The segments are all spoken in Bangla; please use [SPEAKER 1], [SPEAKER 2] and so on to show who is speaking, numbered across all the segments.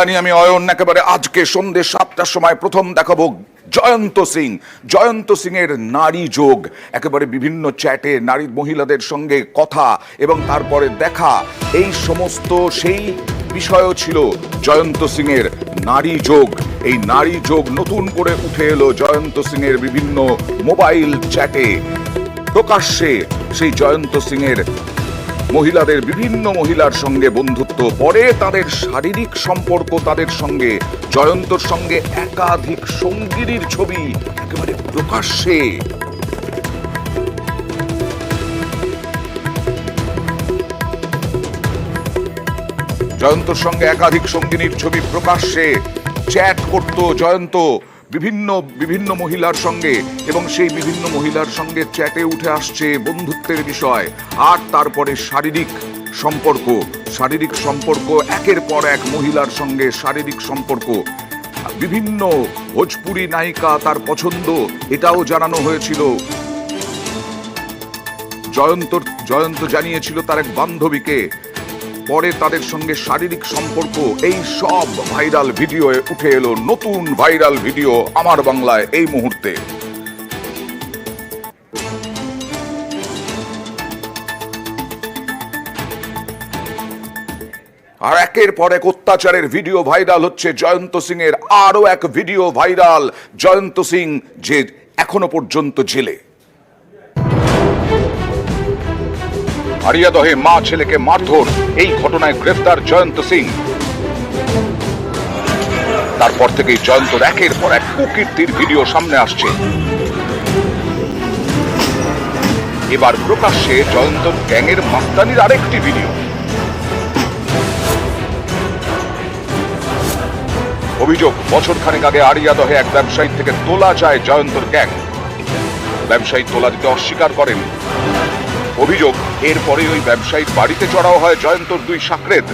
[SPEAKER 1] আমি অয়ন একেবারে আজকে সন্ধ্যে 7টার সময় প্রথম দেখাবো জয়ন্ত সিং এর নারী যোগ, একেবারে বিভিন্ন চ্যাটে নারী মহিলাদের সঙ্গে কথা এবং তারপরে দেখা, এই সমস্ত সেই বিষয়ও ছিল জয়ন্ত সিং এর নারী যোগ। এই নারী যোগ নতুন করে উঠে এলো জয়ন্ত সিং এর বিভিন্ন মোবাইল চ্যাটে। প্রকাশ্যে সেই জয়ন্ত সিং এর মহিলাদের বিভিন্ন মহিলার সঙ্গে বন্ধুত্ব, পরে তাদের শারীরিক সম্পর্ক, তাদের সঙ্গে জয়ন্তর সঙ্গে একাধিক সঙ্গীর ছবি একেবারে প্রকাশ্যে। জয়ন্তর সঙ্গে একাধিক সঙ্গিনীর ছবি প্রকাশ্যে চ্যাট করত জয়ন্ত বিভিন্ন মহিলার সঙ্গে, এবং সেই বিভিন্ন মহিলার সঙ্গে চ্যাটে উঠে আসছে বন্ধুত্বের বিষয়। আর তারপরে শারীরিক সম্পর্ক, একের পর এক মহিলার সঙ্গে শারীরিক সম্পর্ক। বিভিন্ন ভোজপুরি নায়িকা তার পছন্দ, এটাও জানানো হয়েছিল। জয়ন্ত জানিয়েছিল তার এক বান্ধবীকে, পরে তাদের সঙ্গে শারীরিক সম্পর্ক। এই সব ভাইরাল ভিডিও উঠে এলো, নতুন ভাইরাল ভিডিও আমার বাংলায় এই মুহূর্তে। আর একের পর এক অত্যাচারের ভিডিও ভাইরাল হচ্ছে জয়ন্ত সিং এর। আরো এক ভিডিও ভাইরাল, জয়ন্ত সিং যে এখনো পর্যন্ত জেলে। আড়িয়াদহে মা ছেলেকে মারধর, এই ঘটনায় গ্রেফতার জয়ন্ত সিং। তারপর থেকেই জয়ন্তর একের পর এক কুকীর্তির ভিডিও সামনে আসছে। এবার প্রকাশ্যে জয়ন্তর গ্যাংয়ের মাস্তানির আরেকটি ভিডিও। অভিযোগ, বছর খানেক আগে আড়িয়াদহে এক ব্যবসায়ী থেকে তোলা যায় জয়ন্তর গ্যাং। ব্যবসায়ী তোলা দিতে অস্বীকার করেন। অভিযোগ, এরপরে ওই ব্যবসায়ীর বাড়িতে চড়াও হয় জয়ন্তর দুই সাকরেদ,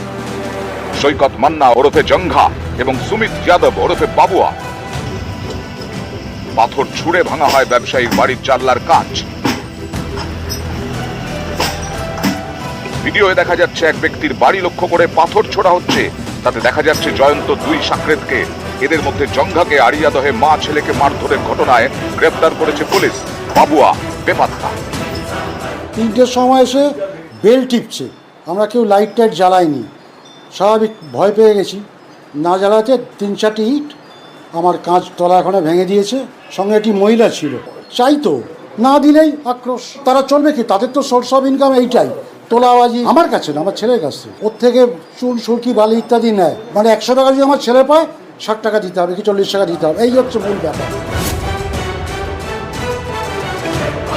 [SPEAKER 1] সৈকত মান্না ওরফে জঙ্ঘা এবং সুমিত যাদব ওরফে বাবুয়া। পাথর ছুঁড়ে ভাঙা হয় ব্যবসায়ীর বাড়ির জানলার কাঁচ। ভিডিওয়ে দেখা যাচ্ছে এক ব্যক্তির বাড়ি লক্ষ্য করে পাথর ছোড়া হচ্ছে। তাতে দেখা যাচ্ছে জয়ন্ত দুই সাকরেদকে। এদের মধ্যে জঙ্ঘাকে আড়িয়াদহে মা ছেলেকে মারধরের ঘটনায় গ্রেফতার করেছে পুলিশ। বাবুয়া বেপাত্তা।
[SPEAKER 2] 3টের সময় এসে বেল টিপছে, আমরা কেউ লাইট টাইট জ্বালাইনি, স্বাভাবিক ভয় পেয়ে গেছি। না জ্বালাতে 3-4টি ইট আমার কাঁচ তলা এখানে ভেঙে দিয়েছে। সঙ্গে একটি মহিলা ছিল, চাইতো না দিলেই আক্রোশ। তারা চলবে কি, তাদের তো সোর্স অফ ইনকাম এইটাই, তোলাবাজি। আমার কাছে না, আমার ছেলের কাছে। ওর থেকে চুন সুরকি বালি ইত্যাদি নেয়। মানে 100 টাকা যদি আমার ছেলে পায়, 60 টাকা দিতে হবে কি 40 টাকা দিতে হবে, এই হচ্ছে মূল ব্যাপার।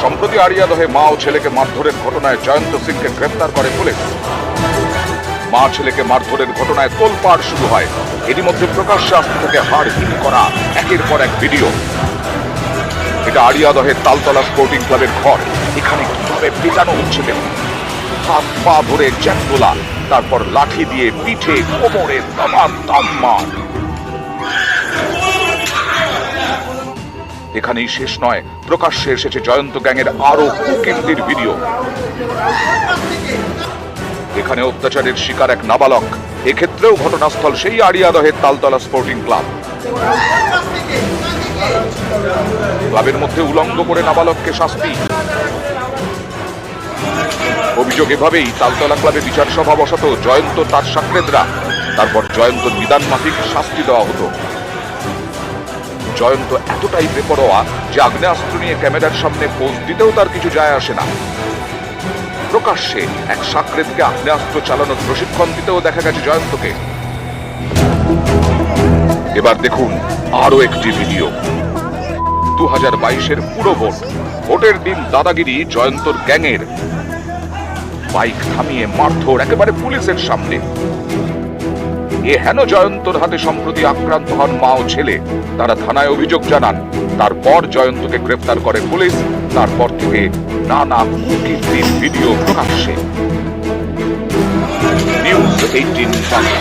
[SPEAKER 1] সম্প্রতি আড়িয়াদহে মা ও ছেলেকে মারধরের ঘটনায় জয়ন্ত সিংকে গ্রেফতার করে পুলিশ। মা ছেলেকে মারধরের ঘটনায় তোলপাড় শুরু হয়। এরই মধ্যে প্রকাশ্যে আসতে থাকে হাড়হিম করা একের পর এক ভিডিও। এটা আড়িয়াদহের তালতলা স্পোর্টিং ক্লাবের ঘর। এখানে কিভাবে পেটানো হচ্ছে দেখুন। হাত পা ধরে চ্যাট তোলা, তারপর লাঠি দিয়ে পিঠে কোমরে দাম মার। এখানেই শেষ নয়, প্রকাশ্যে এসেছে জয়ন্ত গ্যাংয়ের আরো কুকীর্তির ভিডিও। এখানে অত্যাচারের শিকার এক নাবালক। এক্ষেত্রেও ঘটনাস্থল সেই আড়িয়াদহের তালতলা স্পোর্টিং ক্লাব। ক্লাবের মধ্যে উলঙ্গ করে নাবালককে শাস্তি। অভিযোগ, এভাবেই তালতলা ক্লাবে বিচার সভা বসাতো জয়ন্ত তার সাকরেদরা। তারপর জয়ন্ত নিদান মাফিক শাস্তি দেওয়া হতো। জয়ন্ত এতটাই বেপরোয়া যে আগ্নেয়াস্ত্র নিয়ে ক্যামেরার সামনে পোজ দিতেও তার কিছু যায় আসে না। প্রকাশ্যে এক সাকরেদকে আগ্নেয়াস্ত্র চালানোর প্রশিক্ষণ দিতেও দেখা গেছে জয়ন্তকে। এবার দেখুন আরো একটি ভিডিও। 2022-এর পুরো ভোটের দিন দাদাগিরি জয়ন্তর গ্যাংয়ের। বাইক থামিয়ে মারধর একেবারে পুলিশের সামনে। এ হেন জয়ন্তর হাতে সম্প্রতি আক্রান্ত হন মা ও ছেলে। তারা থানায় অভিযোগ জানান। তারপর জয়ন্তকে গ্রেফতার করে পুলিশ। তারপর থেকে নানা কুকীর্তির ভিডিও প্রকাশ্যে। নিউজ 18 বাংলা।